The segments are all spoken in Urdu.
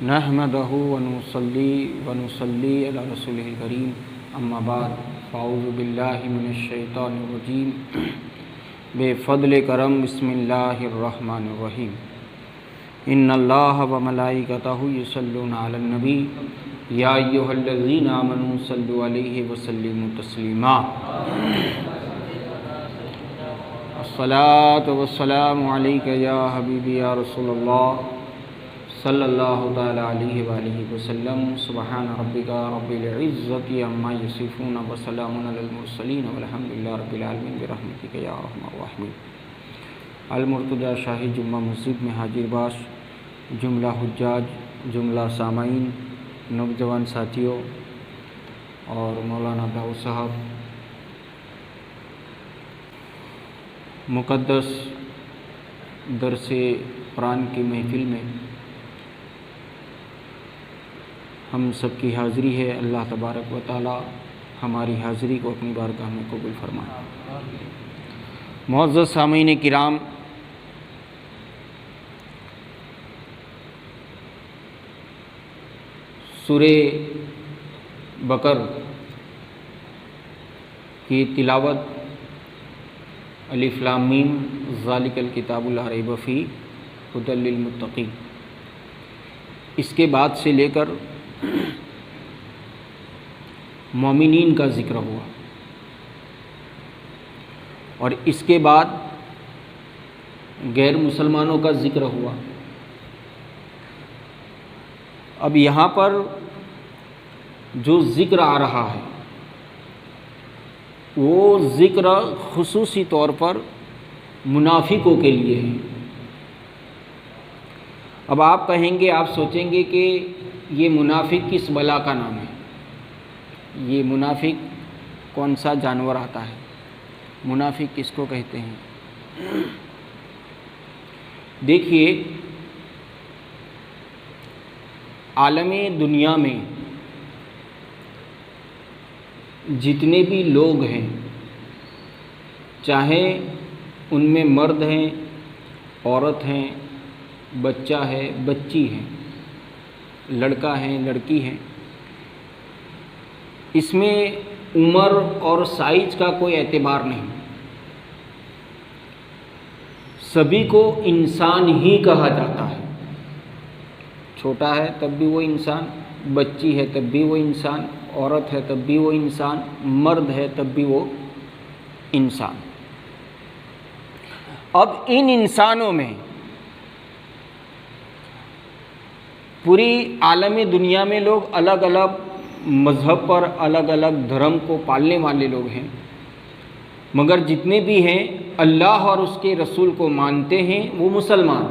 نحمدہ ونصلی علی رسولہ الکریم اما بعد فاعوذ باللہ من الشیطان الرجیم بے فضل کرم بسم اللہ الرحمن الرحیم ان اللہ وملائکتہ یصلون علی النبی یا ایھا الذین آمنوا صلوا علیہ وسلموا تسلیما الصلاۃ والسلام علیک یا حبیبی یا رسول اللہ صلی اللہ تعالی علیہ وآلہ وسلم سبحان ربک رب العزۃ عما یصفون وسلام علی المرسلین والحمد للہ رب العالمین برحمتک یا ارحم الراحمین۔ المرتضیٰ شاہی جمعہ مسجد میں حاضر باش جملہ حجاج، جملہ سامعین، نوجوان ساتھیوں اور مولانا داؤد صاحب، مقدس درس قرآن کی محفل میں ہم سب کی حاضری ہے۔ اللہ تبارک و تعالی ہماری حاضری کو اپنی بارگاہ میں قبول فرمائے۔ معزز سامعین کرام، سورہ بقر کی تلاوت الف لام میم ذالک الکتاب لا ریب فیہ ھدی للمتقین، اس کے بعد سے لے کر مومنین کا ذکر ہوا اور اس کے بعد غیر مسلمانوں کا ذکر ہوا۔ اب یہاں پر جو ذکر آ رہا ہے وہ ذکر خصوصی طور پر منافقوں کے لیے ہے۔ اب آپ کہیں گے، آپ سوچیں گے کہ یہ منافق کس بلا کا نام ہے، یہ منافق کون سا جانور آتا ہے، منافق کس کو کہتے ہیں؟ دیکھیے، عالم دنیا میں جتنے بھی لوگ ہیں، چاہے ان میں مرد ہیں، عورت ہیں، بچہ ہے، بچی ہے، لڑکا ہے، لڑکی ہے، اس میں عمر اور سائز کا کوئی اعتبار نہیں، سبھی کو انسان ہی کہا جاتا ہے۔ چھوٹا ہے تب بھی وہ انسان، بچی ہے تب بھی وہ انسان، عورت ہے تب بھی وہ انسان، مرد ہے تب بھی وہ انسان۔ اب ان انسانوں میں پوری عالم دنیا میں لوگ الگ الگ مذہب پر، الگ الگ دھرم کو پالنے والے لوگ ہیں، مگر جتنے بھی ہیں اللہ اور اس کے رسول کو مانتے ہیں وہ مسلمان،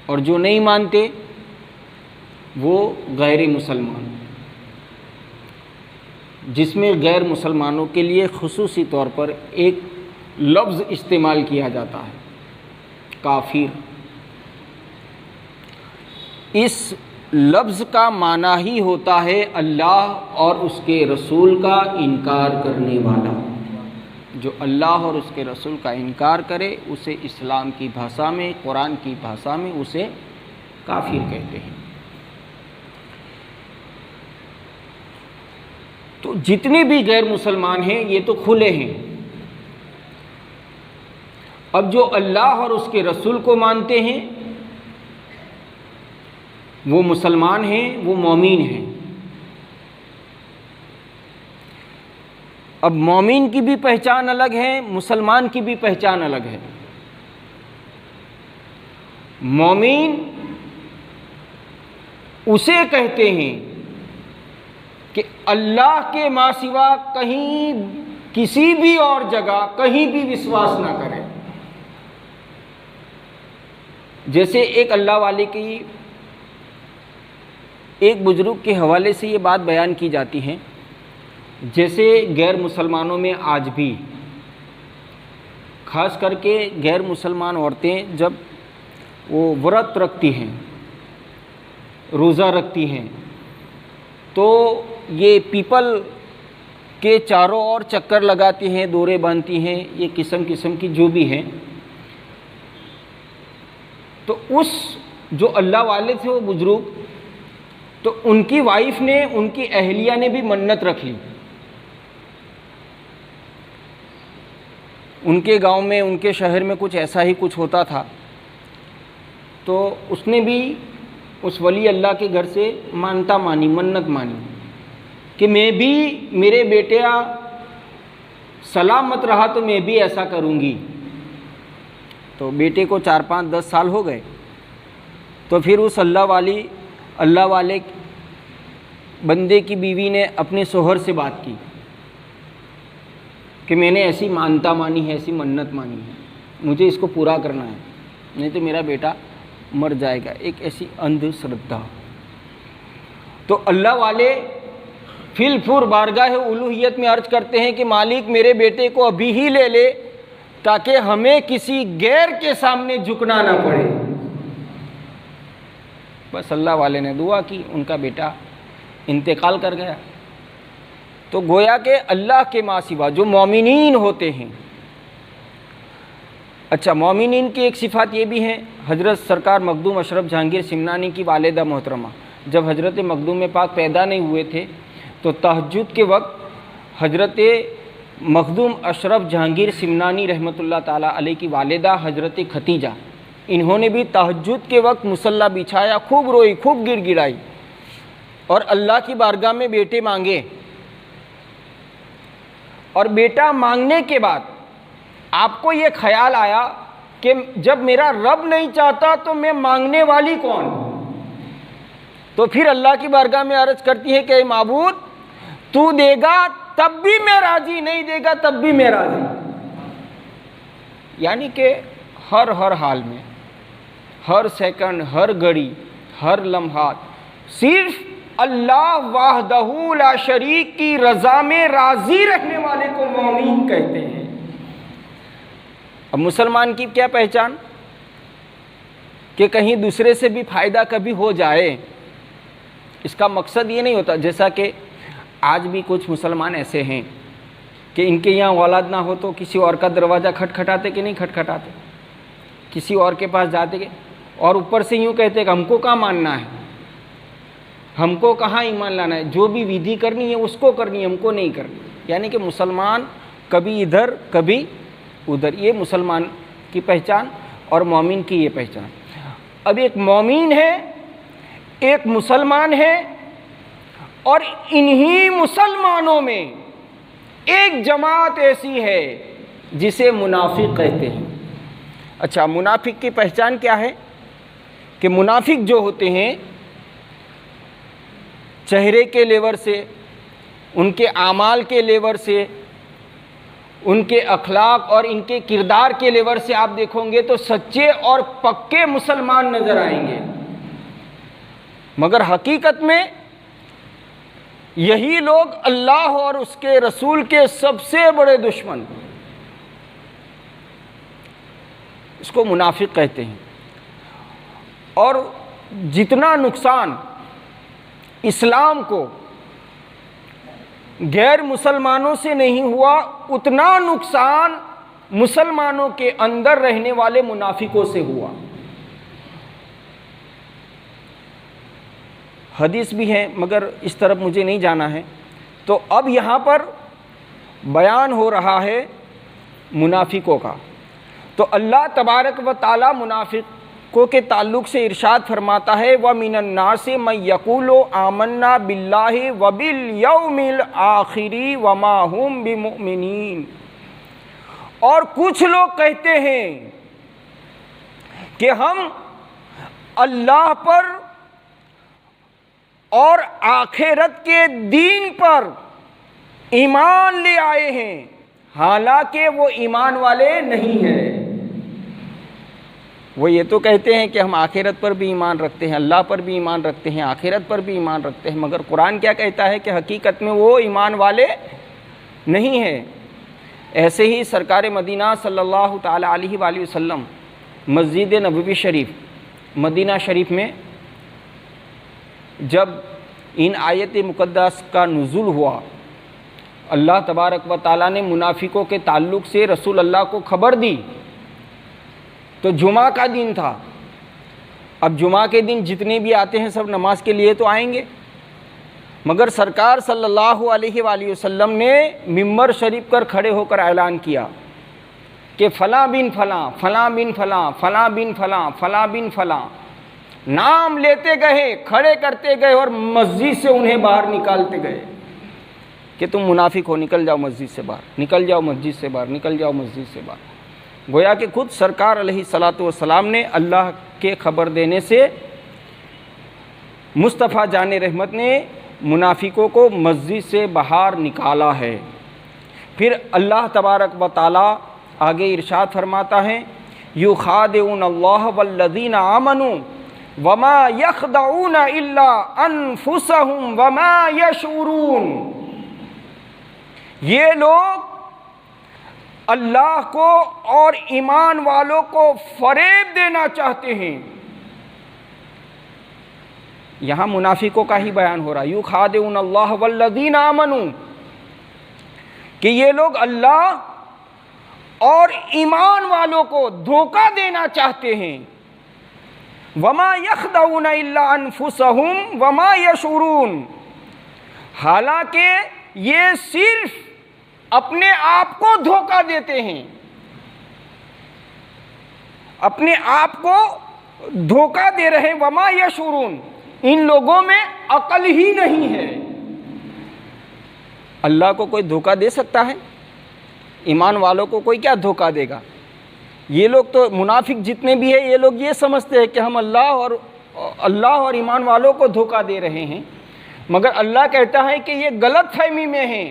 اور جو نہیں مانتے وہ غیر مسلمان، جس میں غیر مسلمانوں کے لیے خصوصی طور پر ایک لفظ استعمال کیا جاتا ہے، کافر۔ اس لفظ کا معنی ہی ہوتا ہے اللہ اور اس کے رسول کا انکار کرنے والا۔ جو اللہ اور اس کے رسول کا انکار کرے اسے اسلام کی بھاشا میں، قرآن کی بھاشا میں اسے کافر کہتے ہیں۔ تو جتنے بھی غیر مسلمان ہیں یہ تو کھلے ہیں۔ اب جو اللہ اور اس کے رسول کو مانتے ہیں وہ مسلمان ہیں، وہ مومن ہیں۔ اب مومن کی بھی پہچان الگ ہے، مسلمان کی بھی پہچان الگ ہے۔ مومن اسے کہتے ہیں کہ اللہ کے ماں سوا کہیں کسی بھی اور جگہ کہیں بھی وشواس نہ کرے۔ جیسے ایک اللہ والے کی ایک بزرگ کے حوالے سے یہ بات بیان کی جاتی ہے، جیسے غیر مسلمانوں میں آج بھی خاص کر کے غیر مسلمان عورتیں جب وہ ورت رکھتی ہیں، روزہ رکھتی ہیں، تو یہ پیپل کے چاروں اور چکر لگاتی ہیں، دورے باندھتی ہیں، یہ قسم قسم کی جو بھی ہیں، تو اس جو اللہ والے تھے وہ بزرگ، تو ان کی وائف نے، ان کی اہلیہ نے بھی منت رکھ لی. ان کے گاؤں میں، ان کے شہر میں کچھ ایسا ہی کچھ ہوتا تھا، تو اس نے بھی اس ولی اللہ کے گھر سے مانتا مانی، منت مانی کہ میں بھی، میرے بیٹا سلامت رہا تو میں بھی ایسا کروں گی. تو بیٹے کو 4 5 10 سال ہو گئے، تو پھر اس اللہ والے بندے کی بیوی نے اپنے شوہر سے بات کی کہ میں نے ایسی مانتا مانی ہے، ایسی منت مانی ہے، مجھے اس کو پورا کرنا ہے، نہیں تو میرا بیٹا مر جائے گا. ایک ایسی اندھ شردھا. تو اللہ والے فی الفور بارگاہ الوہیت میں عرض کرتے ہیں کہ مالک میرے بیٹے کو ابھی ہی لے لے تاکہ ہمیں کسی غیر کے سامنے جھکنا نہ پڑے. بس اللہ والے نے دعا کی، ان کا بیٹا انتقال کر گیا. تو گویا کہ اللہ کے ماں سوا جو مومنین ہوتے ہیں. اچھا، مومنین کی ایک صفات یہ بھی ہے، حضرت سرکار مخدوم اشرف جہانگیر سمنانی کی والدہ محترمہ جب حضرت مخدوم پاک پیدا نہیں ہوئے تھے تو تہجد کے وقت حضرت مخدوم اشرف جہانگیر سمنانی رحمۃ اللہ تعالیٰ علیہ کی والدہ حضرت ختیجہ، انہوں نے بھی تہجد کے وقت مصلی بچھایا، خوب روئی، خوب گڑ گڑائی اور اللہ کی بارگاہ میں بیٹے مانگے. اور بیٹا مانگنے کے بعد آپ کو یہ خیال آیا کہ جب میرا رب نہیں چاہتا تو میں مانگنے والی کون؟ تو پھر اللہ کی بارگاہ میں عرض کرتی ہے کہ اے معبود تو دے گا تب بھی میں راضی، نہیں دے گا تب بھی میں راضی. یعنی کہ ہر حال میں، ہر سیکنڈ، ہر گھڑی، ہر لمحات صرف اللہ وحدہ لا شریک کی رضا میں راضی رکھنے والے کو مومن کہتے ہیں. اب مسلمان کی کیا پہچان کہ کہیں دوسرے سے بھی فائدہ کبھی ہو جائے، اس کا مقصد یہ نہیں ہوتا. جیسا کہ آج بھی کچھ مسلمان ایسے ہیں کہ ان کے یہاں اولاد نہ ہو تو کسی اور کا دروازہ کھٹکھٹاتے کہ نہیں کھٹکھٹاتے، کسی اور کے پاس جاتے کہ، اور اوپر سے یوں کہتے کہ ہم کو کہاں ماننا ہے، ہم کو کہاں ایمان لانا ہے، جو بھی ودھی کرنی ہے اس کو کرنی ہے، ہم کو نہیں کرنی. یعنی کہ مسلمان کبھی ادھر کبھی ادھر، یہ مسلمان کی پہچان اور مومن کی یہ پہچان. اب ایک مومن ہے، ایک مسلمان ہے، اور انہی مسلمانوں میں ایک جماعت ایسی ہے جسے منافق کہتے ہیں. اچھا، منافق کی پہچان کیا ہے؟ کہ منافق جو ہوتے ہیں چہرے کے لیور سے، ان کے اعمال کے لیور سے، ان کے اخلاق اور ان کے کردار کے لیور سے آپ دیکھو گے تو سچے اور پکے مسلمان نظر آئیں گے، مگر حقیقت میں یہی لوگ اللہ اور اس کے رسول کے سب سے بڑے دشمن، اس کو منافق کہتے ہیں. اور جتنا نقصان اسلام کو غیر مسلمانوں سے نہیں ہوا، اتنا نقصان مسلمانوں کے اندر رہنے والے منافقوں سے ہوا. حدیث بھی ہے مگر اس طرف مجھے نہیں جانا ہے. تو اب یہاں پر بیان ہو رہا ہے منافقوں کا. تو اللہ تبارک و تعالی منافقوں کے تعلق سے ارشاد فرماتا ہے وَمِنَ النَّاسِ مَن يَقُولُ آمَنَّا بِاللَّهِ وَبِالْيَوْمِ الْآخِرِ وَمَا هُمْ بِمُؤْمِنِينَ. اور کچھ لوگ کہتے ہیں کہ ہم اللہ پر اور آخرت کے دین پر ایمان لے آئے ہیں، حالانکہ وہ ایمان والے نہیں ہیں. وہ یہ تو کہتے ہیں کہ ہم آخرت پر بھی ایمان رکھتے ہیں، اللہ پر بھی ایمان رکھتے ہیں، آخرت پر بھی ایمان رکھتے ہیں، مگر قرآن کیا کہتا ہے کہ حقیقت میں وہ ایمان والے نہیں ہیں. ایسے ہی سرکار مدینہ صلی اللہ تعالی علیہ وآلہ وسلم مسجد نبوی شریف مدینہ شریف میں جب ان آیت مقدس کا نزول ہوا، اللہ تبارک و تعالیٰ نے منافقوں کے تعلق سے رسول اللہ کو خبر دی. تو جمعہ کا دن تھا، اب جمعہ کے دن جتنے بھی آتے ہیں سب نماز کے لیے تو آئیں گے، مگر سرکار صلی اللہ علیہ وآلہ وسلم نے ممبر شریف پر کھڑے ہو کر اعلان کیا کہ فلاں بن فلاں، فلاں بن فلاں، فلاں بن فلاں، فلاں بن فلاں، نام لیتے گئے، کھڑے کرتے گئے اور مسجد سے انہیں باہر نکالتے گئے کہ تم منافق ہو، نکل جاؤ مسجد سے باہر، نکل جاؤ مسجد سے باہر، نکل جاؤ مسجد سے باہر۔ گویا کہ خود سرکار علیہ الصلاۃ والسلام نے اللہ کے خبر دینے سے مصطفیٰ جان رحمت نے منافقوں کو مسجد سے باہر نکالا ہے۔ پھر اللہ تبارک و تعالی آگے ارشاد فرماتا ہے یخادعون اللہ والذین آمنوا وما یخدعون الا انفسهم وما یشعرون، یہ لوگ اللہ کو اور ایمان والوں کو فریب دینا چاہتے ہیں۔ یہاں منافقوں کا ہی بیان ہو رہا ہے، یخادعون اللہ والذین آمنوا، کہ یہ لوگ اللہ اور ایمان والوں کو دھوکہ دینا چاہتے ہیں۔ وما یخدعون الا انفسهم وما یشعرون، حالانکہ یہ صرف اپنے آپ کو دھوکہ دیتے ہیں، اپنے آپ کو دھوکہ دے رہے ہیں۔ وما یشعرون، ان لوگوں میں عقل ہی نہیں ہے۔ اللہ کو کوئی دھوکہ دے سکتا ہے؟ ایمان والوں کو کوئی کیا دھوکہ دے گا؟ یہ لوگ تو منافق جتنے بھی ہیں یہ لوگ یہ سمجھتے ہیں کہ ہم اللہ اور ایمان والوں کو دھوکہ دے رہے ہیں، مگر اللہ کہتا ہے کہ یہ غلط فہمی میں ہیں،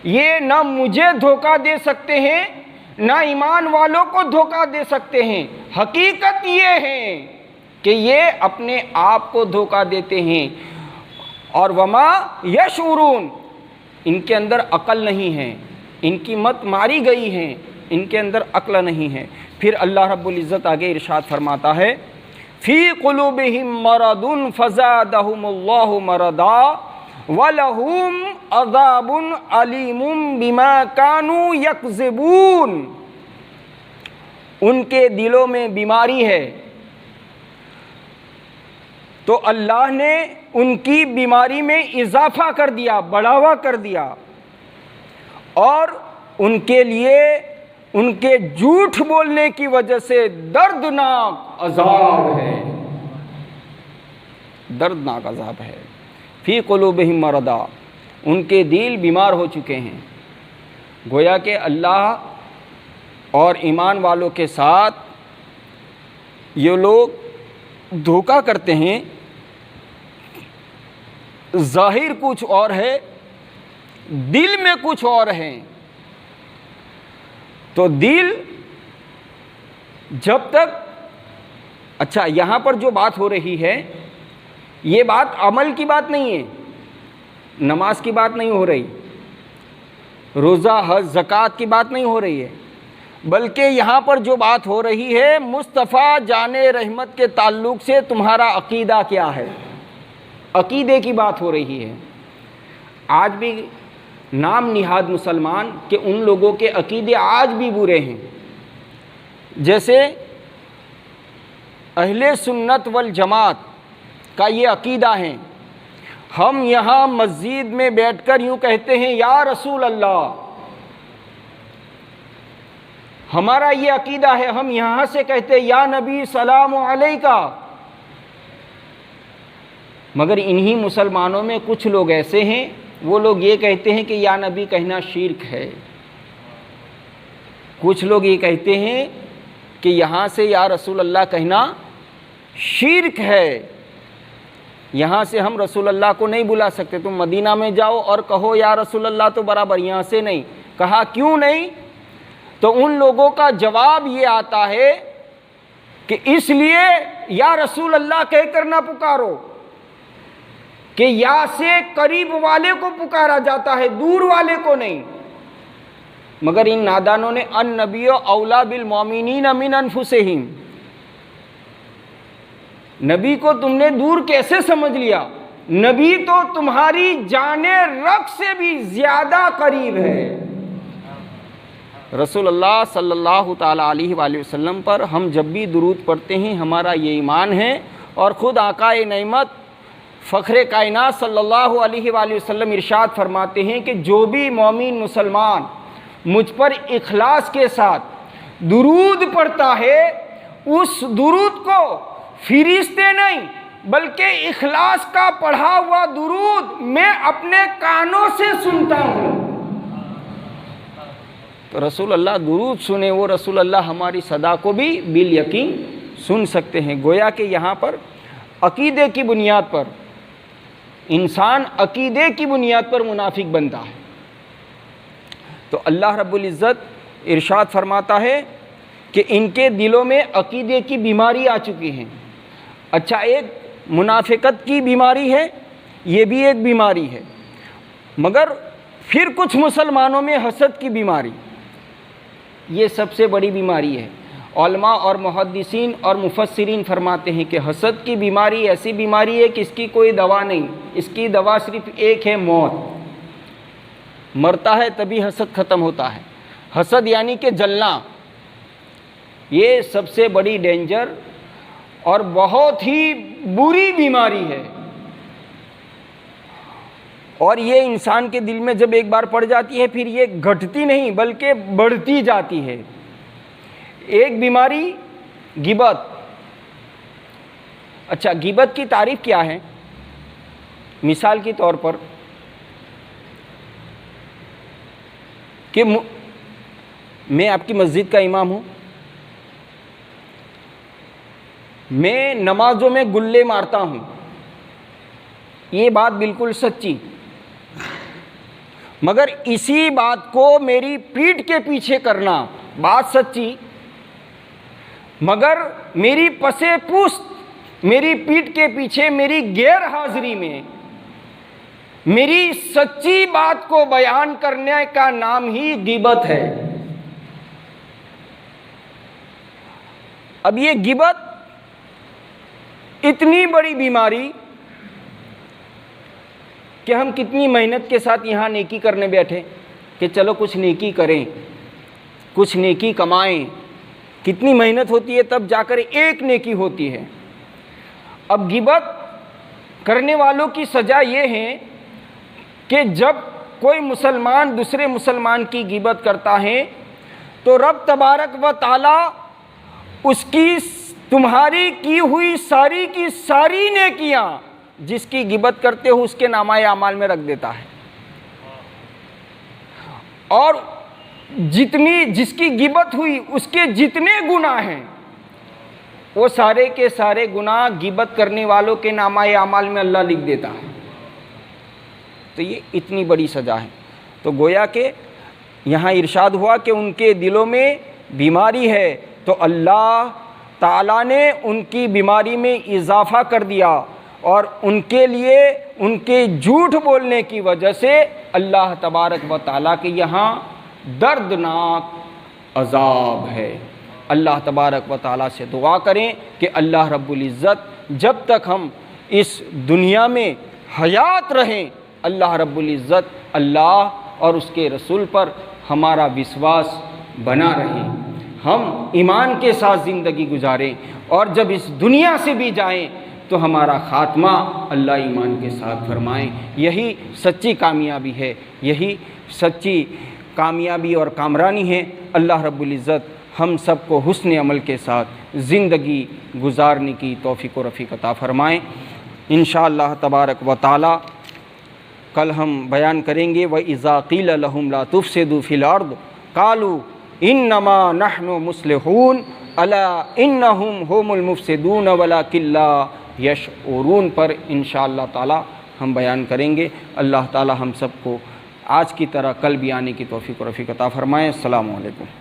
یہ نہ مجھے دھوکہ دے سکتے ہیں نہ ایمان والوں کو دھوکہ دے سکتے ہیں۔ حقیقت یہ ہے کہ یہ اپنے آپ کو دھوکہ دیتے ہیں، اور وما یشعرون، ان کے اندر عقل نہیں ہے، ان کی مت ماری گئی ہے، ان کے اندر عقل نہیں ہے۔ پھر اللہ رب العزت آگے ارشاد فرماتا ہے فی قلوبہم مرض فزادہم اللہ مرضا وَلَهُمْ عَذَابٌ عَلِيمٌ بِمَا كَانُوا يَكْذِبُونَ، ان کے دلوں میں بیماری ہے تو اللہ نے ان کی بیماری میں اضافہ کر دیا، بڑھاوا کر دیا، اور ان کے لیے ان کے جھوٹ بولنے کی وجہ سے دردناک عذاب ہے، دردناک عذاب ہے۔ فی قلوبہم مرضا، ان کے دل بیمار ہو چکے ہیں۔ گویا کہ اللہ اور ایمان والوں کے ساتھ یہ لوگ دھوکہ کرتے ہیں، ظاہر کچھ اور ہے، دل میں کچھ اور ہے۔ تو دل جب تک، اچھا یہاں پر جو بات ہو رہی ہے یہ بات عمل کی بات نہیں ہے، نماز کی بات نہیں ہو رہی، روزہ حج زکوٰۃ کی بات نہیں ہو رہی ہے، بلکہ یہاں پر جو بات ہو رہی ہے مصطفیٰ جان رحمت کے تعلق سے تمہارا عقیدہ کیا ہے، عقیدے کی بات ہو رہی ہے۔ آج بھی نام نہاد مسلمان کہ ان لوگوں کے عقیدے آج بھی برے ہیں، جیسے اہل سنت والجماعت کا یہ عقیدہ ہے، ہم یہاں مسجد میں بیٹھ کر یوں کہتے ہیں یا رسول اللہ، ہمارا یہ عقیدہ ہے، ہم یہاں سے کہتے ہیں یا نبی سلام علیکہ، مگر انہی مسلمانوں میں کچھ لوگ ایسے ہیں وہ لوگ یہ کہتے ہیں کہ یا نبی کہنا شرک ہے، کچھ لوگ یہ کہتے ہیں کہ یہاں سے یا رسول اللہ کہنا شرک ہے، یہاں سے ہم رسول اللہ کو نہیں بلا سکتے، تم مدینہ میں جاؤ اور کہو یا رسول اللہ تو برابر، یہاں سے نہیں۔ کہا کیوں نہیں؟ تو ان لوگوں کا جواب یہ آتا ہے کہ اس لیے یا رسول اللہ کہہ کر نہ پکارو کہ یا سے قریب والے کو پکارا جاتا ہے، دور والے کو نہیں۔ مگر ان نادانوں نے النبی اولا بالمؤمنین من انفسہم، نبی کو تم نے دور کیسے سمجھ لیا؟ نبی تو تمہاری جان رگ سے بھی زیادہ قریب ہے، رسول اللہ صلی اللہ تعالیٰ علیہ وآلہ وسلم پر ہم جب بھی درود پڑھتے ہیں ہمارا یہ ایمان ہے، اور خود آقا نعمت فخر کائنات صلی اللہ علیہ وآلہ وسلم ارشاد فرماتے ہیں کہ جو بھی مومن مسلمان مجھ پر اخلاص کے ساتھ درود پڑھتا ہے، اس درود کو فرشتے نہیں بلکہ اخلاص کا پڑھا ہوا درود میں اپنے کانوں سے سنتا ہوں۔ تو رسول اللہ درود سنے، وہ رسول اللہ ہماری صدا کو بھی بالیقین سن سکتے ہیں۔ گویا کہ یہاں پر عقیدے کی بنیاد پر انسان عقیدے کی بنیاد پر منافق بنتا ہے، تو اللہ رب العزت ارشاد فرماتا ہے کہ ان کے دلوں میں عقیدے کی بیماری آ چکی ہے۔ اچھا، ایک منافقت کی بیماری ہے، یہ بھی ایک بیماری ہے، مگر پھر کچھ مسلمانوں میں حسد کی بیماری، یہ سب سے بڑی بیماری ہے۔ علماء اور محدثین اور مفسرین فرماتے ہیں کہ حسد کی بیماری ایسی بیماری ہے کہ اس کی کوئی دوا نہیں، اس کی دوا صرف ایک ہے، موت۔ مرتا ہے تبھی حسد ختم ہوتا ہے۔ حسد یعنی کہ جلنا، یہ سب سے بڑی ڈینجر اور بہت ہی بری بیماری ہے، اور یہ انسان کے دل میں جب ایک بار پڑ جاتی ہے پھر یہ گھٹتی نہیں بلکہ بڑھتی جاتی ہے۔ ایک بیماری غیبت۔ اچھا، غیبت کی تعریف کیا ہے؟ مثال کے طور پر کہ میں آپ کی مسجد کا امام ہوں، میں نمازوں میں گلے مارتا ہوں، یہ بات بالکل سچی، مگر اسی بات کو میری پیٹھ کے پیچھے کرنا، بات سچی، مگر میری پسے پوست، میری پیٹھ کے پیچھے میری غیر حاضری میں میری سچی بات کو بیان کرنے کا نام ہی غیبت ہے۔ اب یہ غیبت اتنی بڑی بیماری کہ ہم کتنی محنت کے ساتھ یہاں نیکی کرنے بیٹھے کہ چلو کچھ نیکی کریں، کچھ نیکی کمائیں، کتنی محنت ہوتی ہے تب جا کر ایک نیکی ہوتی ہے۔ اب غیبت کرنے والوں کی سزا یہ ہے کہ جب کوئی مسلمان دوسرے مسلمان کی غیبت کرتا ہے تو رب تبارک و تعالی اس کی تمہاری کی ہوئی ساری کی ساری نیکیاں جس کی غیبت کرتے ہو اس کے نامہ اعمال میں رکھ دیتا ہے، اور جس کی غیبت ہوئی اس کے جتنے گناہ ہیں وہ سارے کے سارے گناہ غیبت کرنے والوں کے نامہ اعمال میں اللہ لکھ دیتا ہے۔ تو یہ اتنی بڑی سزا ہے۔ تو گویا کہ یہاں ارشاد ہوا کہ ان کے دلوں میں بیماری ہے، تو اللہ تعالیٰ نے ان کی بیماری میں اضافہ کر دیا، اور ان کے لیے ان کے جھوٹ بولنے کی وجہ سے اللہ تبارک و تعالیٰ کے یہاں دردناک عذاب ہے۔ اللہ تبارک و تعالیٰ سے دعا کریں کہ اللہ رب العزت جب تک ہم اس دنیا میں حیات رہیں، اللہ رب العزت اللہ اور اس کے رسول پر ہمارا وشواس بنا رہے، ہم ایمان کے ساتھ زندگی گزاریں، اور جب اس دنیا سے بھی جائیں تو ہمارا خاتمہ اللہ ایمان کے ساتھ فرمائیں۔ یہی سچی کامیابی ہے، یہی سچی کامیابی اور کامرانی ہے۔ اللہ رب العزت ہم سب کو حسن عمل کے ساتھ زندگی گزارنے کی توفیق و رفیق عطا فرمائیں۔ انشاءاللہ تبارک و تعالی کل ہم بیان کریں گے وَإِذَا قِيلَ لَهُمْ لَا تُفْسِدُوا فِي الْأَرْضِ قَالُوا إِنَّمَا نَحْنُ مُصْلِحُونَ أَلَا إِنَّهُمْ هُمُ الْمُفْسِدُونَ وَلَكِنْ لَا يَشْعُرُونَ پر انشاءاللہ تعالی ہم بیان کریں گے۔ اللہ تعالی ہم سب کو آج کی طرح کل بھی آنے کی توفیق و رفیق عطا فرمائے۔ السلام علیکم۔